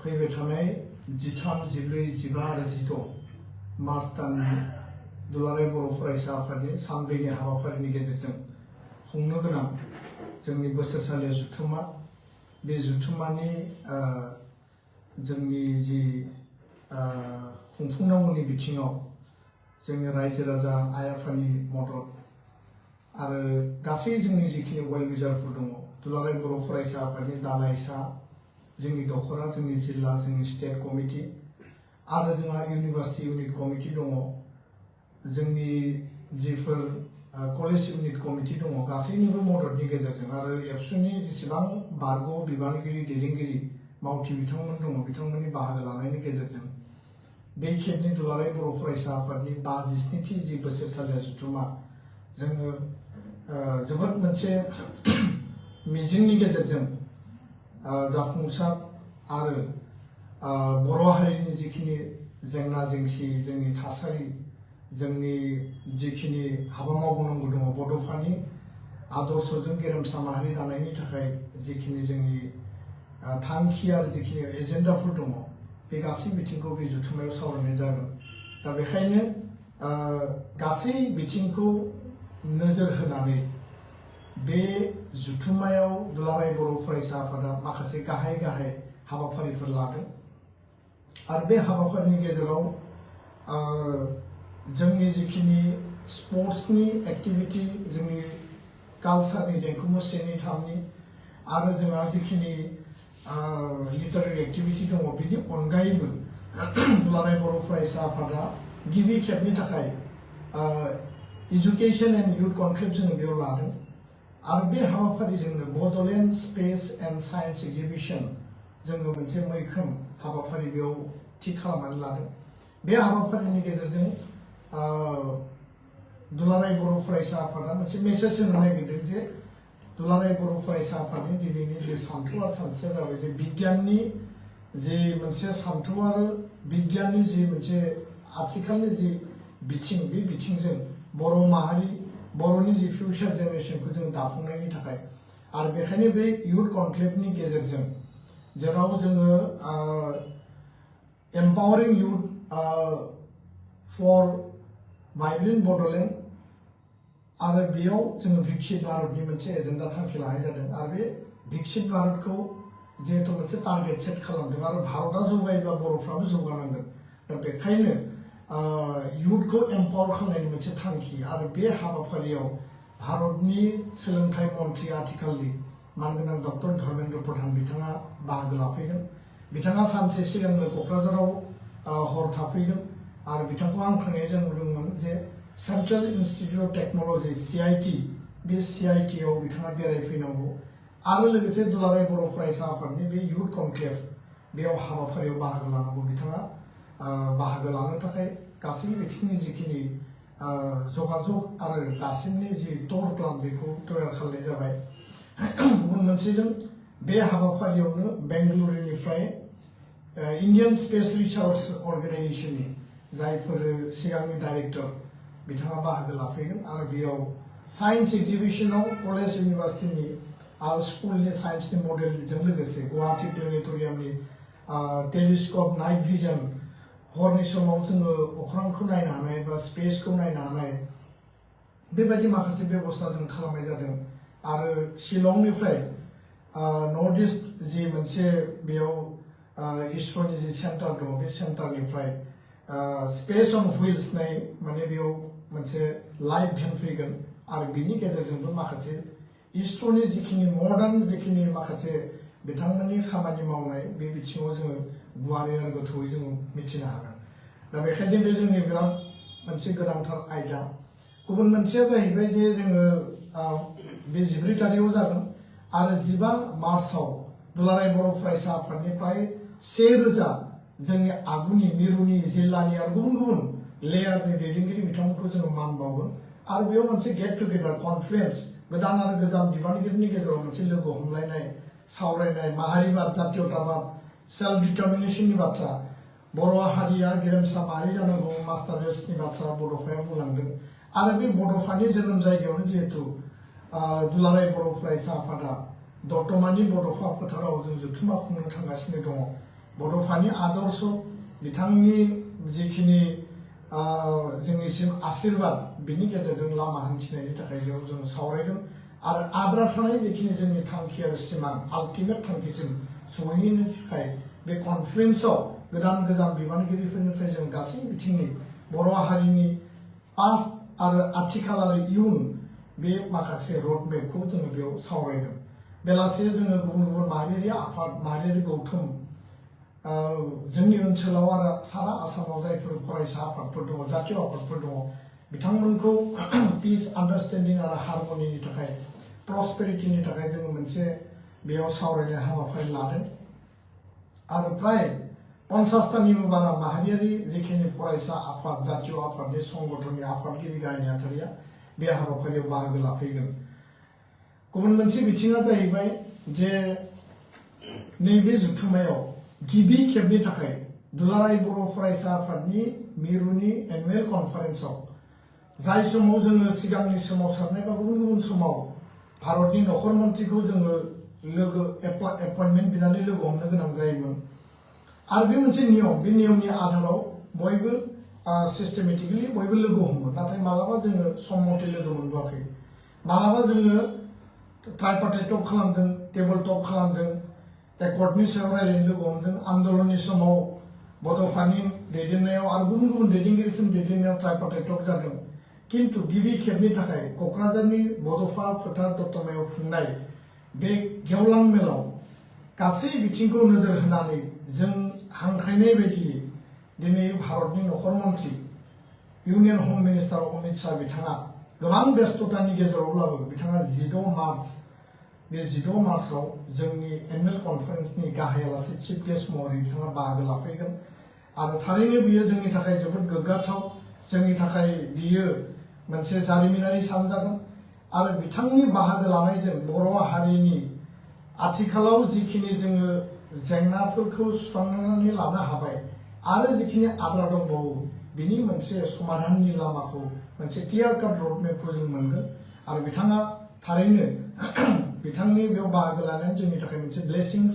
फैबाय थानाय 13, 14, 15 आरो 16 मार्च दाननि दुलाराय बर' फरायसा आफादनि सानब्रैनि हाबाफारिनि गेजेरजों खुंनो गोनां जोंनि बोसोरसालियाव जुथुमा बे जुथुमानि जोंनि जि खुंफुंनांगौनि बिथिङाव जोंनि रायजो राजा आइ आफानि मदद आरो गासै जोंनि जिखिनि वेल विजारफोर दङ दुलाराय बर' फरायसा आफादनि दालाइसा जोंनि दखरा जोंनि जिल्ला जोंनि स्टेट कमिटि आरो जोंहा इउनिभार्सिटि इउनिट कमिटि दङ जोंनि जिफोर कलेज इउनिट कमिटि दङ गासैनिबो मददनि गेजेरजों आरो एबसुनि जेसेबां बारग' बिबानगिरि दैदेनगिरि मावथि बिथांमोन दङ बिथांमोननि बाहागो लानायनि गेजेरजों बे खेबनि दुलाराय बर' फरायसा आफादनि 57थि जि बोसोरसालिया जुथुमा जोङो जोबोद मोनसे मिजिंनि गेजेरजों जाफुंसार आरो बर' हारिनि जिखिनि जेंना जेंसि जोंनि थासारि जोंनि जिखिनि हाबा मावनांगौ दङ बड'फानि आदर्शजों गेरेमसा माहारि दानायनि थाखाय जिखिनि जोंनि थांखि आरो जिखिनि एजेन्डाफोर दङ बे गासै बिथिंखौ बे जुथुमायाव सावरायनाय जागोन दा बेखायनो गासै बिथिंखौ नोजोर होनानै बे जुथुमायाव दुलाराय बर' फरायसा आफादा माखासे गाहाय हाबाफारिफोर लादों आरो बे हाबाफारिनि गेजेराव जोंनि जिखिनि स्पर्ट्सनि एक्टिभिटी जोंनि कालचारनि देंखो सेनि थामनि आरो जोंहा जिखिनि लिटारेरि एक्टिभिटी दङ बिनि अनगायैबो दुलाराय बर' फरायसा आफादा गिबि खेबनि थाखाय एजुकेशन एंड यूथ कनक्लेव जोङो बेयाव लादों आरो बे हाबाफारिजोंनो Bodoland space and science exhibition जोङो मोनसे मैखोम हाबाफारि बेयाव थि खालामनानै लादों बे हाबाफारिनि गेजेरजों दुलाराय बर' फरायसा आफादा मोनसे मेसेज होनो नागिरदों जे दुलाराय बर' फरायसा आफादनि दिनैनि जे सानथौ आरो सानस्रिया जाबाय जे बिगियाननि जे मोनसे सानथौ आरो बिगियाननि जे मोनसे आथिखालनि जि बिथिं बे बिथिंजों बर' माहारि बर'नि जि फिउचार जेनेरेशनखौ जों दाफुंनायनि थाखाय आरो बेखायनो बे यूथ कनक्लेवनि गेजेरजों जेराव जोङो एम्पावारिं यूथ फर वाइब्रेंट बड'लेण्ड आरो बेयाव जोङो विकसित भारतनि मोनसे एजेन्डा थांखि लानाय जादों आरो बे विकसित भारतखौ जिहेतु मोनसे टारगेट सेट खालामदों आरो भारतआ जौगायोबा बर'फ्राबो जौगानांगोन दा बेखायनो यूथखौ एम्पावर खालामनायनि मोनसे थांखि आरो बे हाबाफारियाव भारतनि सोलोंथाइ मन्थ्रि आथिखालनि मानगोनां डक्टर धर्मेन्द्र प्रधान बिथाङा बाहागो लाफैगोन बिथाङा सानसे सिगांनो क'क्राझाराव हर थाफैगोन आरो बिथांखौ आं थांनायजों नुदोंमोन जे central institute of technology CIT बे CIT आव बिथाङा बेरायफैनांगौ आरो लोगोसे दुलाराय बर' फरायसा आफादनि बे यूथ कनक्लेव बेयाव हाबाफारियाव बाहागो लानांगौ बिथाङा बाहागो लानो थाखाय गासै बिथिंनि जिखिनि जगाजग आरो दासिमनि जि टुर प्लान बेखौ तयार खालामनाय जाबाय गुबुन मोनसेजों बे हाबाफारियावनो बेंगलुरुनिफ्राय इन्डियान स्पेस रिसार्च अर्गेनाइजेशननि जायफोर सिगांनि डाइरेक्टर बिथाङा बाहागो लाफैगोन आरो बेयाव साइन्स एग्जिबिशनाव कलेज इउनिभार्सिटिनि आरो स्कुलनि साइन्सनि मडेलजों लोगोसे गुवाहाटी प्लेनेटरियामनि टेलिस्कोप नाइट भिजन हरनि समाव जोङो अख्रांखौ नायनो हानाय बा स्पेसखौ नायनो हानाय बेबायदि माखासे बेबस्था जों खालामनाय जादों आरो शिलंनिफ्राय नर्थ ईस्ट जि मोनसे बेयाव इसरोनि जि सेन्टार दङ बे सेन्टारनिफ्राय स्पेस अन व्हील्स नाय माने बेयाव मोनसे लाइभ भेन फैगोन आरो बिनि गेजेरजोंबो माखासे इसरोनि जिखिनि मडार्न जिखिनि माखासे बिथांमोननि खामानि मावनाय बे बिथिङाव जोङो गुवारै आरो गोथौयै जों मिथिनो हागोन दा बेखायनो बे जोंनि बिराद मोनसे गोनांथार आयदा गुबुन मोनसेया जाहैबाय जे जोङो बे 14 तारिखआव जागोन आरो 15 मार्चआव दुलाराय बर' फरायसा आफादनिफ्राय 1000 जोंनि आगुनि मिरुनि जिल्लानि आरो गुबुन गुबुन लेयारनि दैदेनगिरि बिथांमोनखौ जोङो मान बावगोन आरो बेयाव मोनसे गेट टुगेदार कनफारेन्स गोदान आरो गोजाम बिबानगिरिनि गेजेराव मोनसे लोगो हमलायनाय सावरायनाय माहारिबाद जातीयताबाद सेल्फ डिटारमिनेशननि बाथ्रा बर' हारिया गेरेमसा माहारि जानांगौ मास्टार रेसनि बाथ्रा बड'फाया बुंलांदों आरो बे बड'फानि जोनोम जायगायावनो जिहेतु दुलाराय बर' फरायसा आफादा दतमानि बड'फा फोथाराव जों जुथुमा खुंनो थांगासिनो दङ बड'फानि आदर्श बिथांनि जिखिनि जोंनिसिम आशीर्बाद बिनि गेजेरजों लामा हान्थिनायनि थाखाय बेयाव जों सावरायगोन आरो आद्रा थानाय जिखिनि जोंनि थांखि आरो सिमां आल्टिमेट थांखिसिम सहैनायनि थाखाय बे कनफारेन्सआव गोदान बिबानगिरिफोरनिफ्राय जों गासै बिथिंनि बर' हारिनि पास्ट आरो आथिखाल आरो इयुन बे माखासे रडमेपखौ जोङो बेयाव सावरायगोन। बेलासे जोङो गुबुन माहारियारि आफाद माहारियारि गौथुम जोंनि ओनसोलाव आरो सारा आसामाव जायफोर फरायसा आफादफोर दङ जातीय आफादफोर दङ बिथांमोनखौ पिस आन्डारस्टेन्डिं आरो हारमनिनि थाखाय प्रस्पेरिटिनि थाखाय जोङो मोनसे बेयाव सावरायनाय हाबाफारि लादों आरो प्राय 50टानिबो बारा माहारियारि जिखिनि फरायसा आफाद जातीय आफादनि संगठननि आफादगिरि गाहाय नेहाथारिया बे हाबाफारियाव बाहागो लाफैगोन। गुबुन मोनसे बिथिङा जाहैबाय जे नैबे जथुम्मायाव गिबि खेबनि थाखाय दुलाराय बर' फरायसा आफादनि मिरुनि एनुवेल कनफारेन्सआव जाय समाव जोङो सिगांनि सोमावसारनाय बा गुबुन समाव भारतनि नखर मन्थ्रिखौ जोङो लोगो एपइन्टमेन्ट बिनानै लोगो हमनो गोनां जायोमोन आरो बे मोनसे नियम बे नियमनि आधाराव बयबो सिस्टेमेटिकलि बयबो लोगो हमो नाथाय मालाबा जोङो सम मथे लोगो मोनबोआखै मालाबा जोङो ट्राइपार्टाइट टक खालामदों टेबल टक खालामदों एकर्डनि सायाव रायलायनो लोगो हमदों आन्दलननि समाव बड'फानि दैदेननायाव आरो गुबुन दैदेनगिरिफोरनि दैदेननायाव ट्राइपार्टाइट टक जादों किन्तु गिबि खेबनि थाखाय क'क्राझारनि बड'फा फोथार दतमायाव खुंनाय बे गेवलां मेलाव गासै बिथिंखौ नोजोर होनानै जों हांख्रायनाय बायदियै दिनै भारतनि नखर मन्थ्रि इउनियन हम मिनिस्टार अमित शाह बिथाङा गोबां बेस्थतानि गेजेरावब्लाबो बिथाङा 16 मार्च बे 16 मार्चआव जोंनि एनुवेल कनफारेन्सनि गाहाय आलासि चिफ गेस्ट महरै बिथाङा बाहागो लाफैगोन आरो थारैनो बियो जोंनि थाखाय जोबोद गोग्गाथाव जोंनि थाखाय बियो मोनसे जारिमिनारि सान जागोन आरो बिथांनि बाहागो लानायजों बर' हारिनि आथिखालाव जिखिनि जोङो जेंनाफोरखौ सुस्रांनानै लानो हाबाय आरो जिखिनि आद्रा दंबावो बिनि मोनसे समाधाननि लामाखौ मोनसे क्लियार काट रडमेपखौ जों मोनगोन आरो बिथाङा थारैनो बिथांनि बेयाव बाहागो लानाया जोंनि थाखाय मोनसे ब्लेसिंस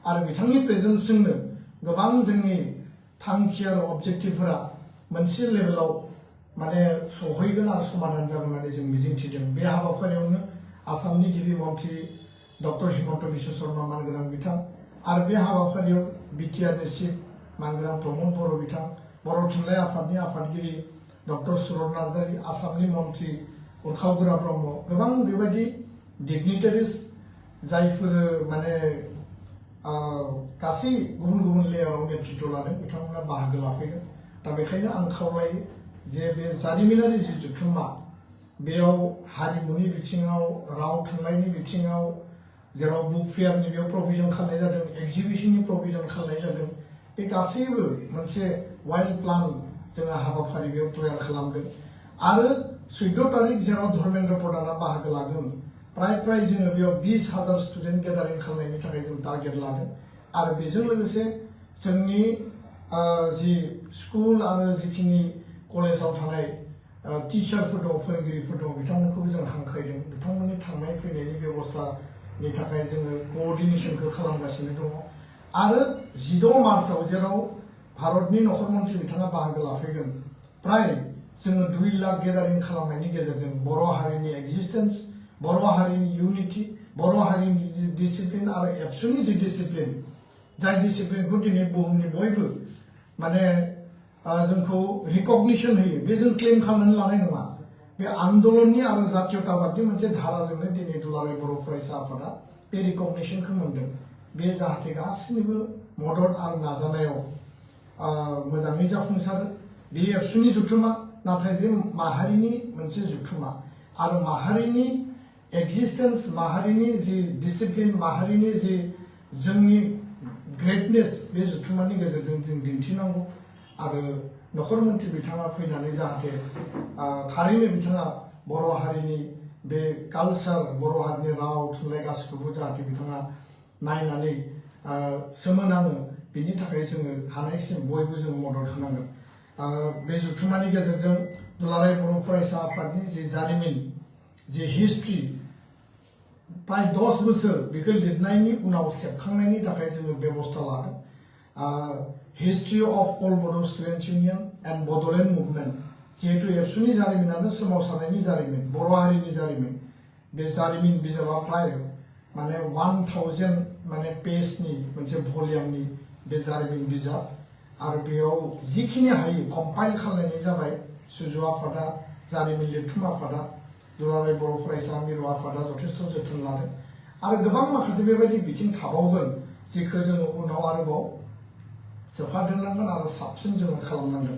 आरो बिथांनि प्रेजेन्सजोंनो गोबां जोंनि थांखि आरो अबजेक्टिभफोरा मोनसे लेभेलाव माने सहैगोन आरो समाधान जागोन होननानै जों मिजिंथिदों। बे हाबाफारियावनो आसामनि गिबि मन्थ्रि डक्टर हिमन्त बिश्व शर्मा मानगोनां बिथां आरो बे हाबाफारियाव बिटिआरनि चिफ मानगोनां प्रमद बर' बिथां बर' थुनलाइ आफादनि आफादगिरि डक्टर सुरत नार्जारी आसामनि मन्थ्रि उरखाव गोरा ब्रह्म गोबां बेबायदि डिगनिटारिस जायफोर माने गासै गुबुन लेयाराव नेतृत्व लादों बिथांमोना बाहागो लाफैगोन। दा बेखायनो आं खावलायो जे बे जारिमिनारि जि जथुम्मा बेयाव हारिमुनि बिथिङाव राव थुनलाइनि बिथिङाव जेराव बुक फेयारनि बेयाव प्रभिजन खालामनाय जादों एक्जिबिशननि प्रभिजन खालामनाय जादों बे गासैबो मोनसे वाइल्ड प्लान जोङो हाबाफारि बेयाव तयार खालामदों आरो 14 तारिख जेराव धर्मेन्द्र प्रधाना बाहागो लागोन प्राय जोङो बेयाव 20,000 स्टुडेन्ट गेदारिं खालामनायनि थाखाय जों टारगेट लादों आरो बेजों लोगोसे जोंनि जि स्कुल आरो जिखिनि कलेजाव थानाय टिचारफोर दं फोरोंगिरिफोर दं बिथांमोनखौबो जों हांख्रायदों बिथांमोननि थांनाय फैनायनि बेबस्थानि थाखाय जोङो क'अर्डिनेसनखौ खालामगासिनो दङ आरो 16 मार्चआव जेराव भारतनि नखर मन्थ्रि बिथाङा बाहागो लाफैगोन प्राय जोङो 2 लाख गेदारिं खालामनायनि गेजेरजों बर' हारिनि एक्जिस्टेन्स बर' हारिनि इउनिटि बर' हारिनि डिसिप्लिन आरो एबसुनि जि डिसिप्लिन जाय डिसिप्लिनखौ दिनै बुहुमनि बयबो माने जोंखौ रिकगनिसन होयो बे जों क्लेम खालामनानै लानाय नङा बे आन्दलननि आरो जातीयताबादनि मोनसे धाराजोंनो दिनै दुलाराय बर' फरायसा आफादा बे रिकगनिसनखौ मोनदों बे जाहाथे गासैनिबो मदद आरो नाजानायाव मोजाङै जाफुंसारो बे एबसुनि जथुम्मा नाथाय बे माहारिनि मोनसे जथुम्मा आरो माहारिनि एक्जिस्टेन्स माहारिनि जि डिसिप्लिन माहारिनि जि जोंनि ग्रेटनेस बे जथुम्मानि गेजेरजों जों दिन्थिनांगौ आरो नखर मन्थ्रि बिथाङा फैनानै जाहाथे थारैनो बिथाङा बर' हारिनि बे कालचार बर' हारिनि राव थुनलाइ गासैखौबो जाहाथे बिथाङा नायनानै सोमोनाङो बिनि थाखाय जोङो हानायसिम बयबो जों मदद होनांगोन। बे जथुम्मानि गेजेरजों दुलाराय बर' फरायसा आफादनि जि जारिमिन जि हिस्ट्रि प्राय 10 बोसोर बेखौ लिरनायनि उनाव सेबखांनायनि थाखाय जोङो बेबस्था लादों हिस्ट्री अफ अल बड' students union and Bodoland movement जिहेतु एबसुनि जारिमिनानो सोमावसारनायनि जारिमिन बर' हारिनि जारिमिन बे जारिमिन बिजाबा प्राय माने 1000 माने पेजनि मोनसे भलिउमनि बे जारिमिन बिजाब आरो बेयाव जिखिनि हायो कम्पाइल खालामनाय जाबाय सुजु आफादा जारिमिन लिरथुम आफादा दुलाराय बर' फरायसा मिरु आफादा जथेस्थ' जोथोन लादों आरो गोबां माखासे बेबायदि बिथिं थाबावगोन जिखौ जोङो उनाव आरोबाव सोफादेरनांगोन आरो साबसिन जोङो खालामनांगोन